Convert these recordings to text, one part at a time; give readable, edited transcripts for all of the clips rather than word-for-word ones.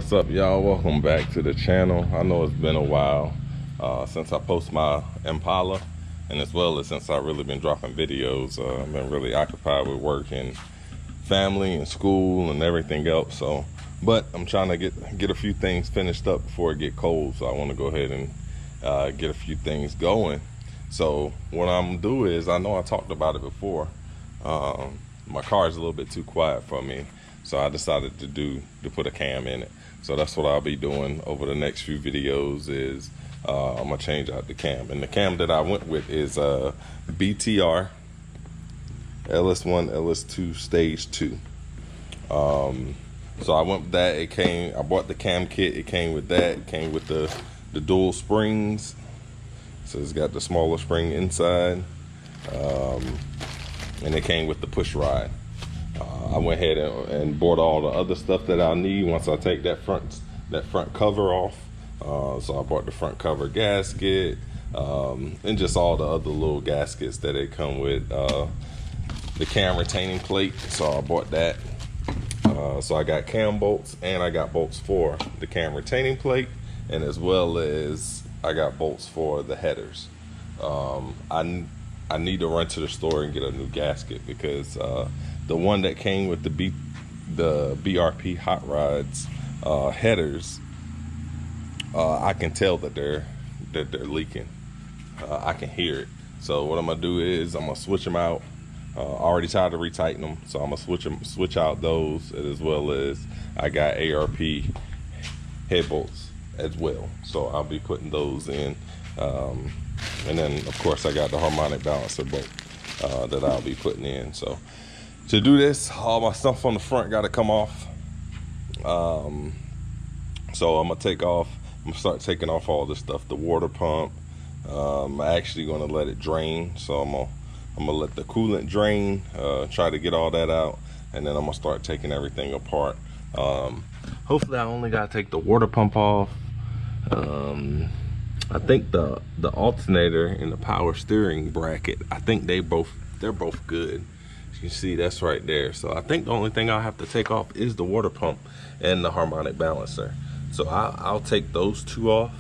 What's up, y'all? Welcome back to the channel. I know it's been a while since I post my Impala, and as well as since I've really been dropping videos. I've been really occupied with work and family and school and everything else. But I'm trying to get a few things finished up before it get cold. So I want to go ahead and get a few things going. So what I'm gonna do is, I know I talked about it before. My car is a little bit too quiet for me, so I decided to put a cam in it. So that's what I'll be doing over the next few videos. Is I'm gonna change out the cam, and the cam that I went with is BTR LS1 LS2 stage 2. So I went with that. I bought the cam kit. It came with that. It came with the dual springs. So it's got the smaller spring inside, and it came with the push rod. I went ahead and bought all the other stuff that I'll need once I take that front cover off. So I bought the front cover gasket, and just all the other little gaskets that they come with. The cam retaining plate, so I bought that. So I got cam bolts, and I got bolts for the cam retaining plate, and as well as I got bolts for the headers. I need to run to the store and get a new gasket, because the one that came with the BRP Hot Rods headers, I can tell that they're leaking. I can hear it. So what I'm gonna do is I'm gonna switch them out. I already tried to retighten them, so I'm gonna switch out those, as well as I got ARP head bolts as well. So I'll be putting those in, and then of course I got the harmonic balancer bolt that I'll be putting in. So to do this, all my stuff on the front got to come off. So I'm gonna start taking off all this stuff. The water pump, I'm actually gonna let it drain. So I'm gonna let the coolant drain, try to get all that out, and then I'm gonna start taking everything apart. Hopefully I only gotta take the water pump off. I think the alternator and the power steering bracket, I think they're both good. You can see that's right there. So I think the only thing I'll have to take off is the water pump and the harmonic balancer. So I'll take those two off.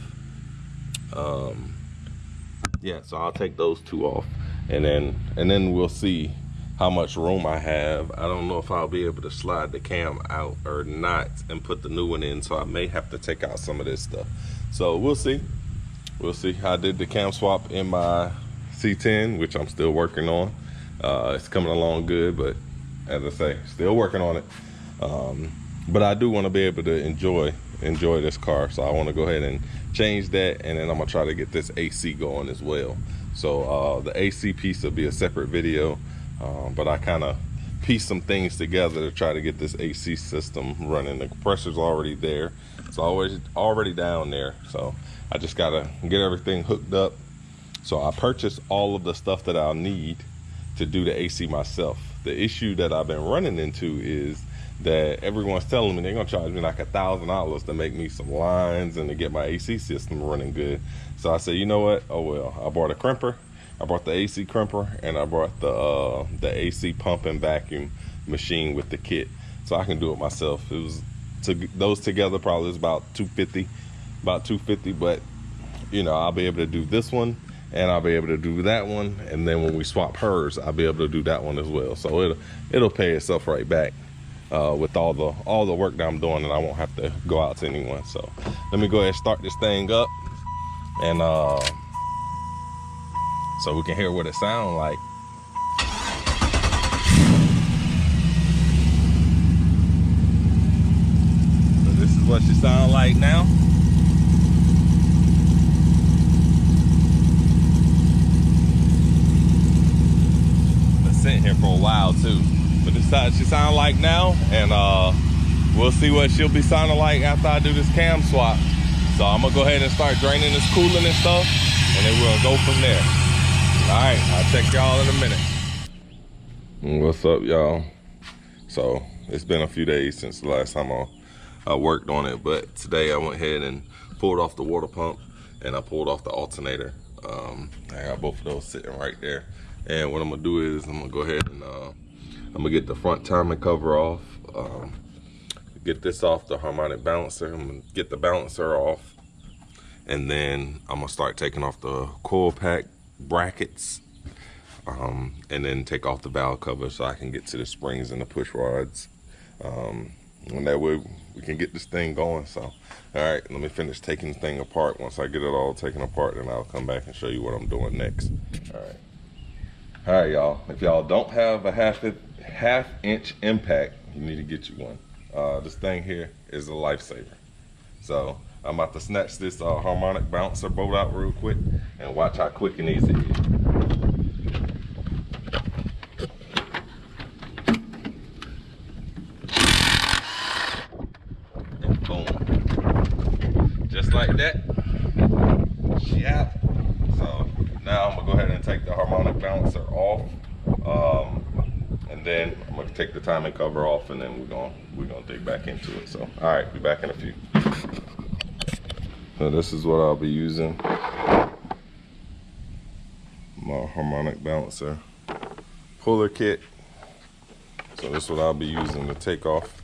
Yeah, so I'll take those two off, and then we'll see how much room I have. I don't know if I'll be able to slide the cam out or not and put the new one in, so I may have to take out some of this stuff. So we'll see. We'll see. I did the cam swap in my C10, which I'm still working on. It's coming along good, but as I say, still working on it. But I do want to be able to enjoy this car, so I want to go ahead and change that, and then I'm gonna try to get this AC going as well. So the AC piece will be a separate video, but I kind of pieced some things together to try to get this AC system running. The compressor's already there, it's already down there, so I just gotta get everything hooked up. So I purchased all of the stuff that I'll need to do the AC myself. The issue that I've been running into is that everyone's telling me they're gonna charge me like $1,000 to make me some lines and to get my AC system running good. So I said, you know what? Oh well. I bought a crimper. I bought the AC crimper, and I bought the AC pump and vacuum machine with the kit, so I can do it myself. Those together probably is about $250. But you know, I'll be able to do this one, and I'll be able to do that one, and then when we swap hers, I'll be able to do that one as well. So it'll pay itself right back with all the work that I'm doing, and I won't have to go out to anyone. So let me go ahead and start this thing up, and so we can hear what it sounds like. So this is what she sound like now. Sitting here for a while too, but this is how she sound like now, and we'll see what she'll be sounding like after I do this cam swap. So I'm gonna go ahead and start draining this coolant and stuff, and then we'll go from there. All right, I'll check y'all in a minute. What's up, y'all? So it's been a few days since the last time I worked on it, but today I went ahead and pulled off the water pump, and I pulled off the alternator. I got both of those sitting right there. And what I'm gonna do is I'm gonna go ahead and I'm gonna get the front timing cover off, get this off the harmonic balancer. I'm gonna get the balancer off, and then I'm gonna start taking off the coil pack brackets, and then take off the valve cover so I can get to the springs and the push rods. And that way we can get this thing going. So, all right, let me finish taking the thing apart. Once I get it all taken apart, then I'll come back and show you what I'm doing next. All right, y'all. If y'all don't have a half-inch impact, you need to get you one. This thing here is a lifesaver. So I'm about to snatch this harmonic bouncer bolt out real quick and watch how quick and easy it is. And boom. Just like that, she out. So now I'm gonna go ahead and take the harmonic balancer off. And then I'm gonna take the timing cover off, and then we're gonna dig back into it. So, all right, be back in a few. So this is what I'll be using. My harmonic balancer puller kit. So this is what I'll be using to take it off.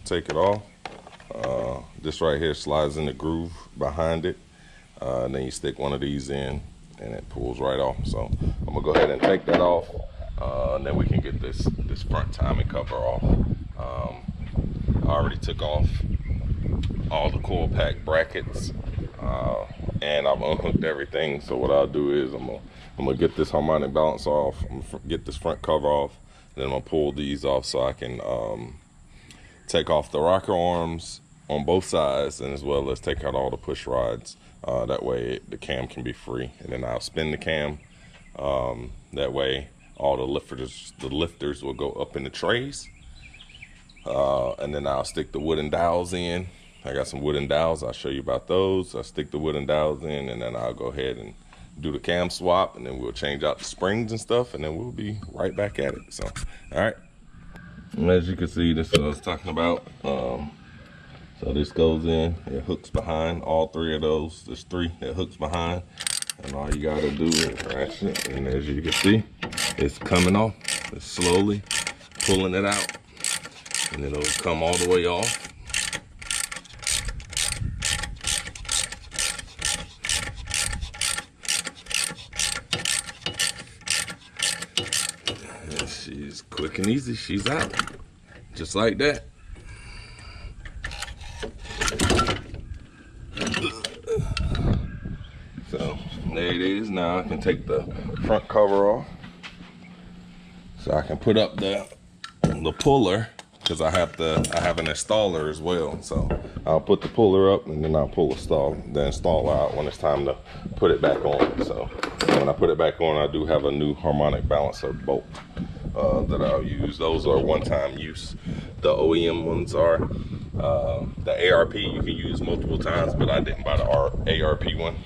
This right here slides in the groove behind it. And then you stick one of these in, and it pulls right off. So I'm gonna go ahead and take that off. And then we can get this front timing cover off. I already took off all the coil pack brackets, and I've unhooked everything. So what I'll do is I'm gonna get this harmonic balance off. I'm gonna get this front cover off, and then I'm gonna pull these off so I can take off the rocker arms on both sides, and as well as take out all the push rods. That way the cam can be free, and then I'll spin the cam. That way all the lifters will go up in the trays, and then I'll stick the wooden dowels in. I got some wooden dowels. I'll show you about those. I'll stick the wooden dowels in, and then I'll go ahead and do the cam swap, and then we'll change out the springs and stuff, and then we'll be right back at it. So, all right. And as you can see, this is what I was talking about. So this goes in, it hooks behind all three of those. There's three that hooks behind, and all you gotta do is ratchet, and as you can see, it's coming off. It's slowly pulling it out, and it'll come all the way off. And she's quick and easy, she's out. Just like that. So there it is. Now I can take the front cover off, so I can put up the puller, because I have an installer as well. So I'll put the puller up, and then I'll pull the installer out when it's time to put it back on. So when I put it back on, I do have a new harmonic balancer bolt that I'll use. Those are one-time use. The OEM ones are. The ARP you can use multiple times, but I didn't buy the ARP one.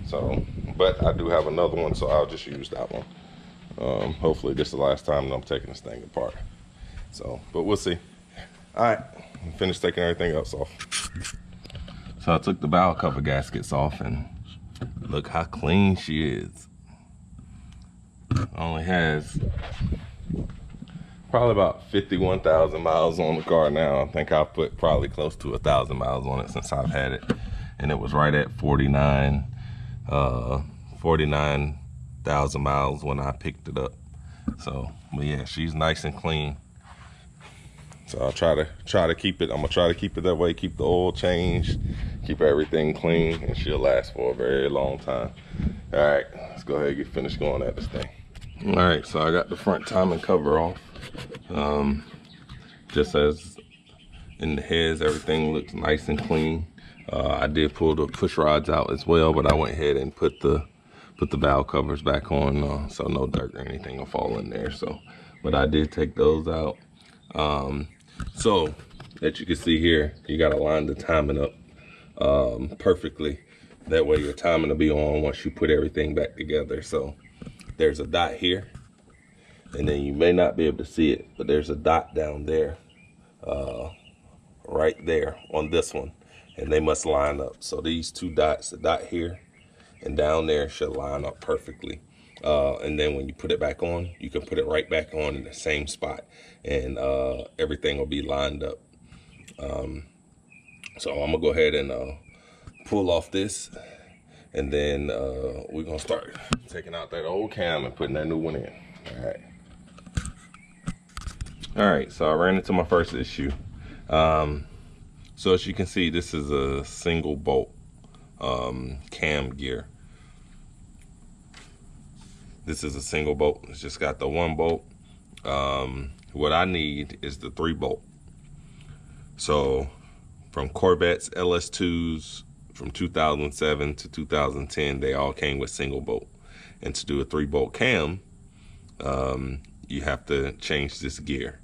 So, but I do have another one, so I'll just use that one. Hopefully this is the last time that I'm taking this thing apart. So, but we'll see. All right, I'm finished taking everything else off. So I took the valve cover gaskets off, and look how clean she is. Only has probably about 51,000 miles on the car now. I think I've put probably close to 1,000 miles on it since I've had it. And it was right at 49,000 miles when I picked it up. So, but yeah, she's nice and clean. So I'll try to keep it. I'm gonna try to keep it that way. Keep the oil changed, keep everything clean, and she'll last for a very long time. All right, let's go ahead and get finished going at this thing. All right, so I got the front timing cover off. Just as in the heads, everything looks nice and clean. I did pull the push rods out as well, but I went ahead and put the valve covers back on, so no dirt or anything will fall in there. So, but I did take those out. So that you can see here, you got to line the timing up perfectly. That way your timing will be on once you put everything back together. So there's a dot here, and then you may not be able to see it, but there's a dot down there, right there on this one, and they must line up. So these two dots, the dot here and down there, should line up perfectly. And then when you put it back on, you can put it right back on in the same spot, and everything will be lined up. So I'm gonna go ahead and pull off this, and then we're gonna start taking out that old cam and putting that new one in. All right, so I ran into my first issue. So as you can see, this is a single bolt cam gear. This is a single bolt. It's just got the one bolt. What I need is the 3-bolt. So from Corvette's LS2s from 2007 to 2010, they all came with single bolt. And to do a 3-bolt cam, you have to change this gear.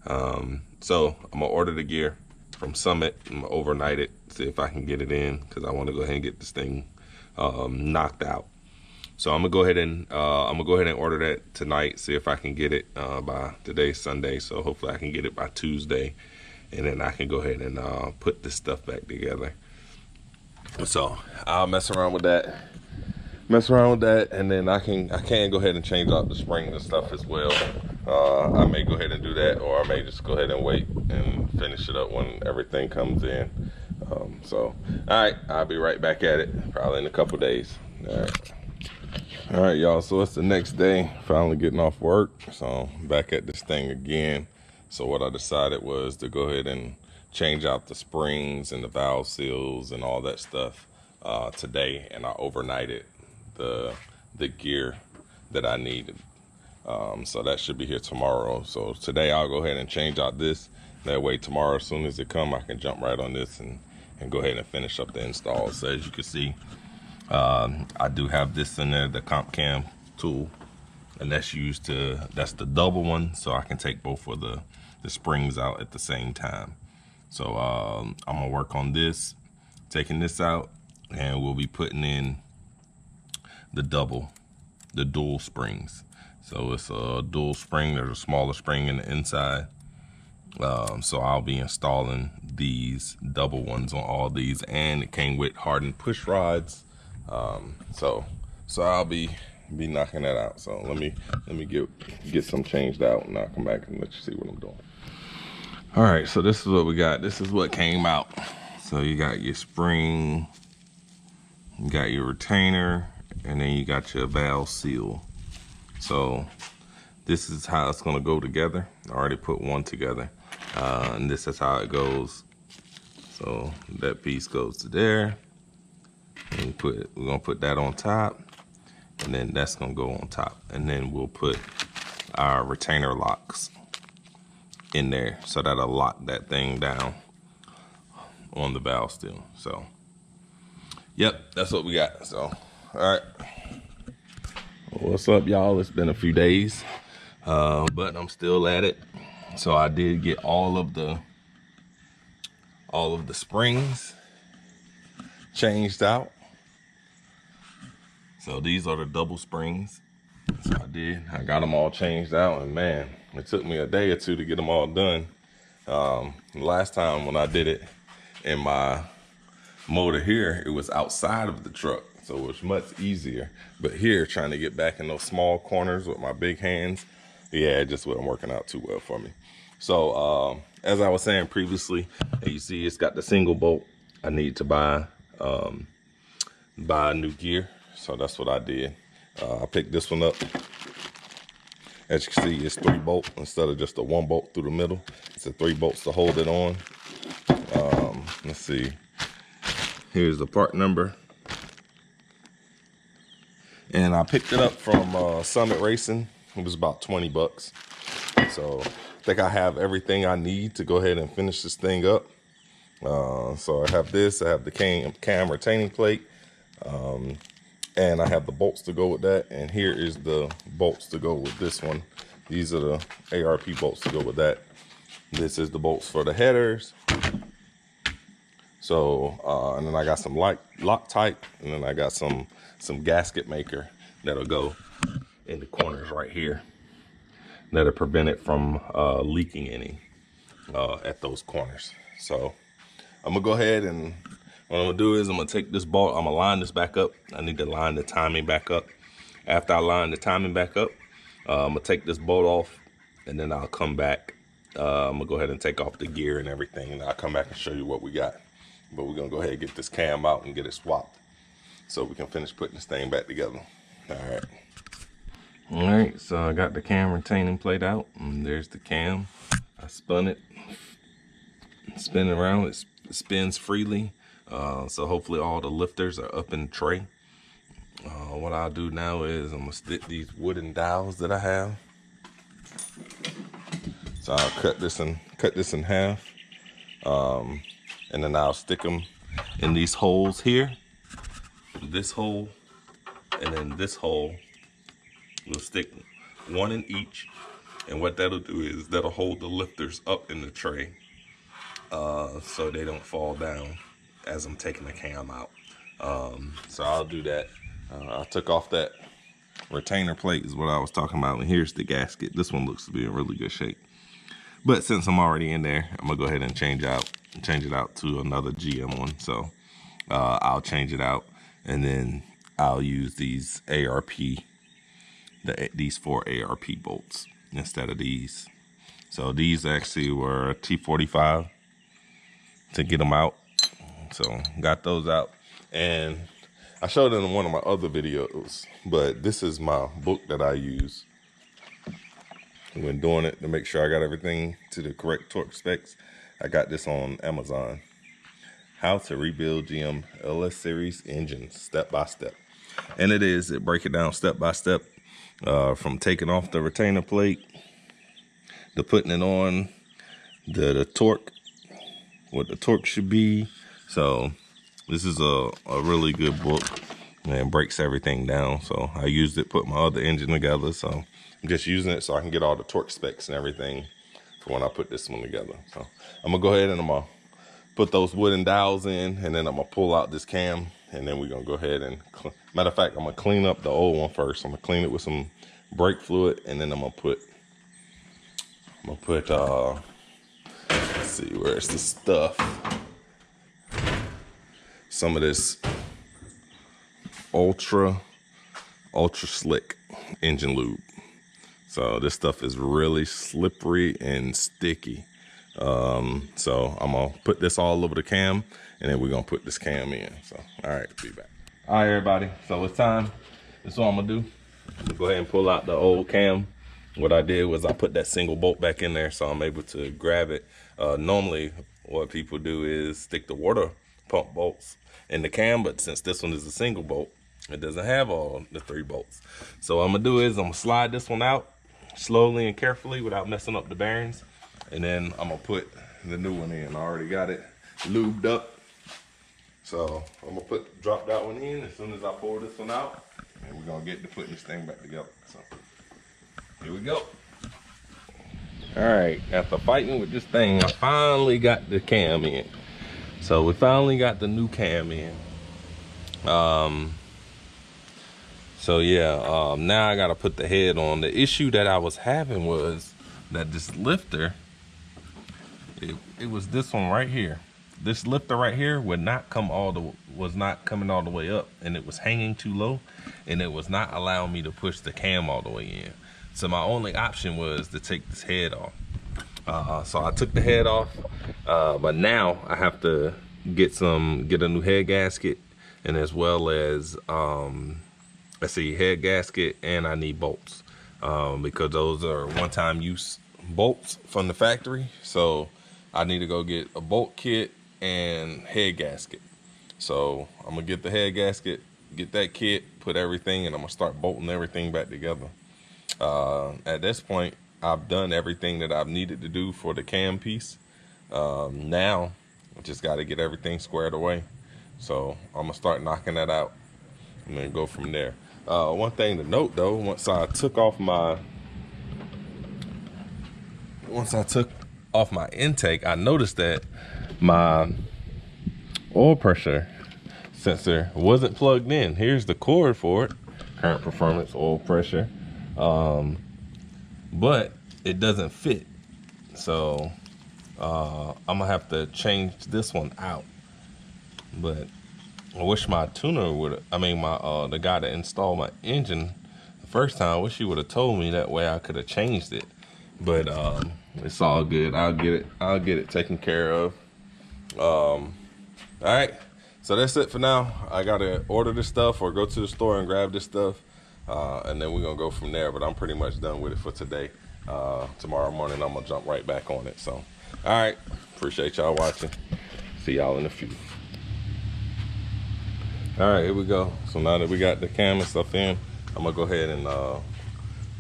So I'm gonna order the gear from Summit. I'm gonna overnight it, see if I can get it in, because I want to go ahead and get this thing knocked out. So I'm gonna go ahead and order that tonight, see if I can get it by today's Sunday. So hopefully I can get it by Tuesday, and then I can go ahead and put this stuff back together. So I'll mess around with that, and then I can go ahead and change out the spring and stuff as well. I may go ahead and do that, or I may just go ahead and wait and finish it up when everything comes in. So all right, I'll be right back at it probably in a couple days. All right, y'all, so it's the next day, finally getting off work. So I'm back at this thing again. So what I decided was to go ahead and change out the springs and the valve seals and all that stuff today, and I overnighted the gear that I needed. So that should be here tomorrow. So today I'll go ahead and change out this. That way tomorrow, as soon as it come, I can jump right on this and go ahead and finish up the install. So as you can see, I do have this in there, the comp cam tool, and that's the double one, so I can take both of the springs out at the same time. So I'm gonna work on this, taking this out, and we'll be putting in the dual springs. So it's a dual spring. There's a smaller spring in the inside. So I'll be installing these double ones on all these, and it came with hardened push rods. So I'll be knocking that out. So let me get some changed out, and I'll come back and let you see what I'm doing. All right, so this is what we got. This is what came out. So you got your spring, you got your retainer, and then you got your valve seal. So this is how it's gonna go together. I already put one together, and this is how it goes. So that piece goes to there. And we're gonna put that on top, and then that's gonna go on top, and then we'll put our retainer locks in there, so that'll lock that thing down on the valve still. So yep, that's what we got. So all right, what's up, y'all? It's been a few days, but I'm still at it. So I did get all of the springs changed out. So these are the double springs. So I got them all changed out, and man, it took me a day or two to get them all done. Last time when I did it in my motor here, it was outside of the truck, so it was much easier. But here, trying to get back in those small corners with my big hands, yeah, it just wasn't working out too well for me. So as I was saying previously, you see it's got the single bolt. I need to buy new gear. So that's what I did. I picked this one up. As you can see, it's 3-bolt instead of just a 1-bolt through the middle. It's a 3 bolts to hold it on. Let's see. Here's the part number. And I picked it up from Summit Racing. It was about 20 bucks. So I think I have everything I need to go ahead and finish this thing up. So I have this. I have the cam retaining plate. And I have the bolts to go with that, and here is the bolts to go with this one. These are the ARP bolts to go with that. This is the bolts for the headers. So, and then I got some Loctite, and then I got some gasket maker that'll go in the corners right here. That'll prevent it from leaking any at those corners. So I'm gonna go ahead, and what I'm gonna do is I'm gonna take this bolt, I'm gonna line this back up. I need to line the timing back up. After I line the timing back up, I'm gonna take this bolt off, and then I'll come back I'm gonna go ahead and take off the gear and everything, and I'll come back and show you what we got. But we're gonna go ahead and get this cam out and get it swapped so we can finish putting this thing back together. All right, so I got the cam retaining plate out, and there's the cam. I spun it, spin it around, it spins freely. So hopefully all the lifters are up in the tray. What I'll do now is I'm gonna stick these wooden dowels that I have. So I'll cut this in half, and then I'll stick them in these holes here. This hole, and then this hole. We'll stick one in each, and what that'll do is that'll hold the lifters up in the tray, so they don't fall down as I'm taking the cam out. So I'll do that. I took off that retainer plate is what I was talking about, and here's the gasket. This one looks to be in really good shape. But since I'm already in there, I'm gonna go ahead and change it out to another GM one. So I'll change it out, and then I'll use these these 4 ARP bolts instead of these. So these actually were T45 to get them out. So got those out, and I showed it in one of my other videos, but this is my book that I use when doing it to make sure I got everything to the correct torque specs. I got this on Amazon. How to rebuild GM LS series engines step by step. And it break it down step by step, from taking off the retainer plate to putting it on, the torque, what the torque should be. So this is a really good book, and breaks everything down. So I used it, put my other engine together. So I'm just using it so I can get all the torque specs and everything for when I put this one together. So I'm gonna go ahead and I'm gonna put those wooden dowels in, and then I'm gonna pull out this cam, and then we're gonna go ahead and, matter of fact, I'm gonna clean up the old one first. I'm gonna clean it with some brake fluid, and then I'm gonna put let's see, where's the stuff? Some of this ultra slick engine lube. So this stuff is really slippery and sticky. So I'm gonna put this all over the cam, and then we're gonna put this cam in. So all right, be back. All right, everybody, so it's time. This is what I'm gonna do. I'm gonna go ahead and pull out the old cam. What I did was I put that single bolt back in there, so I'm able to grab it. Normally what people do is stick the water pump bolts in the cam, but since this one is a single bolt, it doesn't have all the 3 bolts. So what I'm gonna do is I'm gonna slide this one out slowly and carefully without messing up the bearings, and then I'm gonna put the new one in. I already got it lubed up, so I'm gonna drop that one in as soon as I pull this one out, and we're gonna get to putting this thing back together. So here we go. All right, after fighting with this thing, I finally got the cam in. So we finally got the new cam in. So yeah, now I gotta put the head on. The issue that I was having was that this lifter, it was this one right here. This lifter right here was not coming all the way up, and it was hanging too low, and it was not allowing me to push the cam all the way in. So my only option was to take this head off. So I took the head off, but now I have to get a new head gasket, and as well as let's see, head gasket, and I need bolts, because those are one-time use bolts from the factory. So I need to go get a bolt kit and head gasket. So I'm gonna get the head gasket, get that kit, put everything, and I'm gonna start bolting everything back together. At this point, I've done everything that I've needed to do for the cam piece. Now I just got to get everything squared away. So I'm gonna start knocking that out and then go from there. One thing to note though, once I took off my intake, I noticed that my oil pressure sensor wasn't plugged in. Here's the cord for it, current performance oil pressure, but it doesn't fit. So I'm gonna have to change this one out. But I wish my tuner would, the guy that installed my engine the first time, I wish he would have told me. That way I could have changed it. But it's all good. I'll get it taken care of. All right, so that's it for now. I gotta order this stuff or go to the store and grab this stuff, and then we're gonna go from there. But I'm pretty much done with it for today. Tomorrow morning I'm gonna jump right back on it. So, all right, appreciate y'all watching. See y'all in the future. All right, here we go. So now that we got the cam and stuff in, I'm gonna go ahead and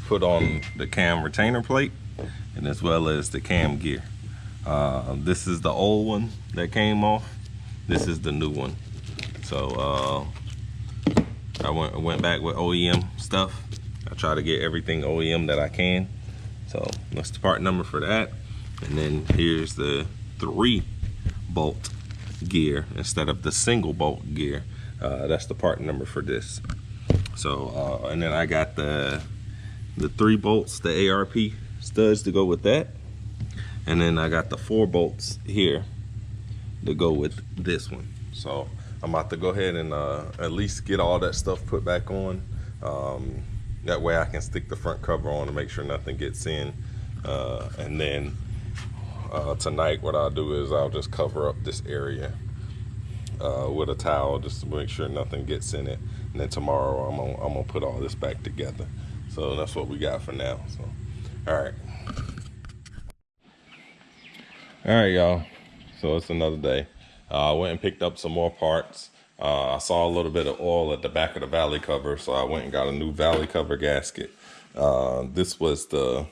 put on the cam retainer plate, and as well as the cam gear. This is the old one that came off. This is the new one. So I went back with OEM stuff. I try to get everything OEM that I can. So that's the part number for that. And then here's the 3-bolt gear instead of the single bolt gear. That's the part number for this. So and then I got the 3 bolts, the ARP studs to go with that. And then I got the 4 bolts here to go with this one. So I'm about to go ahead and at least get all that stuff put back on. That way I can stick the front cover on to make sure nothing gets in. And then tonight what I'll do is I'll just cover up this area with a towel just to make sure nothing gets in it. And then tomorrow I'm gonna put all this back together. So that's what we got for now. So, all right. All right, y'all. So it's another day. I went and picked up some more parts. I saw a little bit of oil at the back of the valley cover, so I went and got a new valley cover gasket. This was the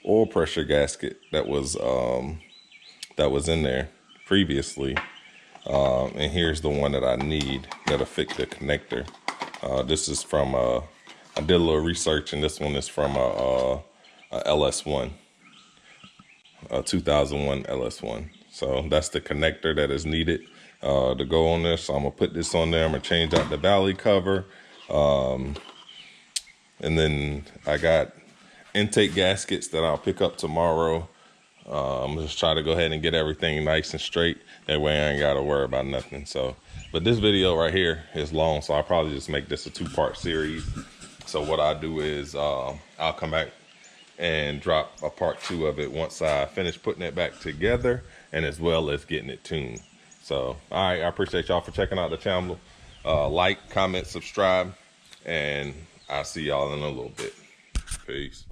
oil pressure gasket that was in there previously. And here's the one that I need that'll fit the connector. This is from I did a little research, and this one is from a LS1, a 2001 LS1. So that's the connector that is needed to go on there. So I'm gonna put this on there. I'm gonna change out the valley cover, and then I got intake gaskets that I'll pick up tomorrow. I'm just trying to go ahead and get everything nice and straight. That way I ain't gotta worry about nothing. So, but this video right here is long, so I'll probably just make this a 2-part series. So what I do is I'll come back and drop a part 2 of it once I finish putting it back together, and as well as getting it tuned. So, all right, I appreciate y'all for checking out the channel. Like, comment, subscribe, and I'll see y'all in a little bit. Peace.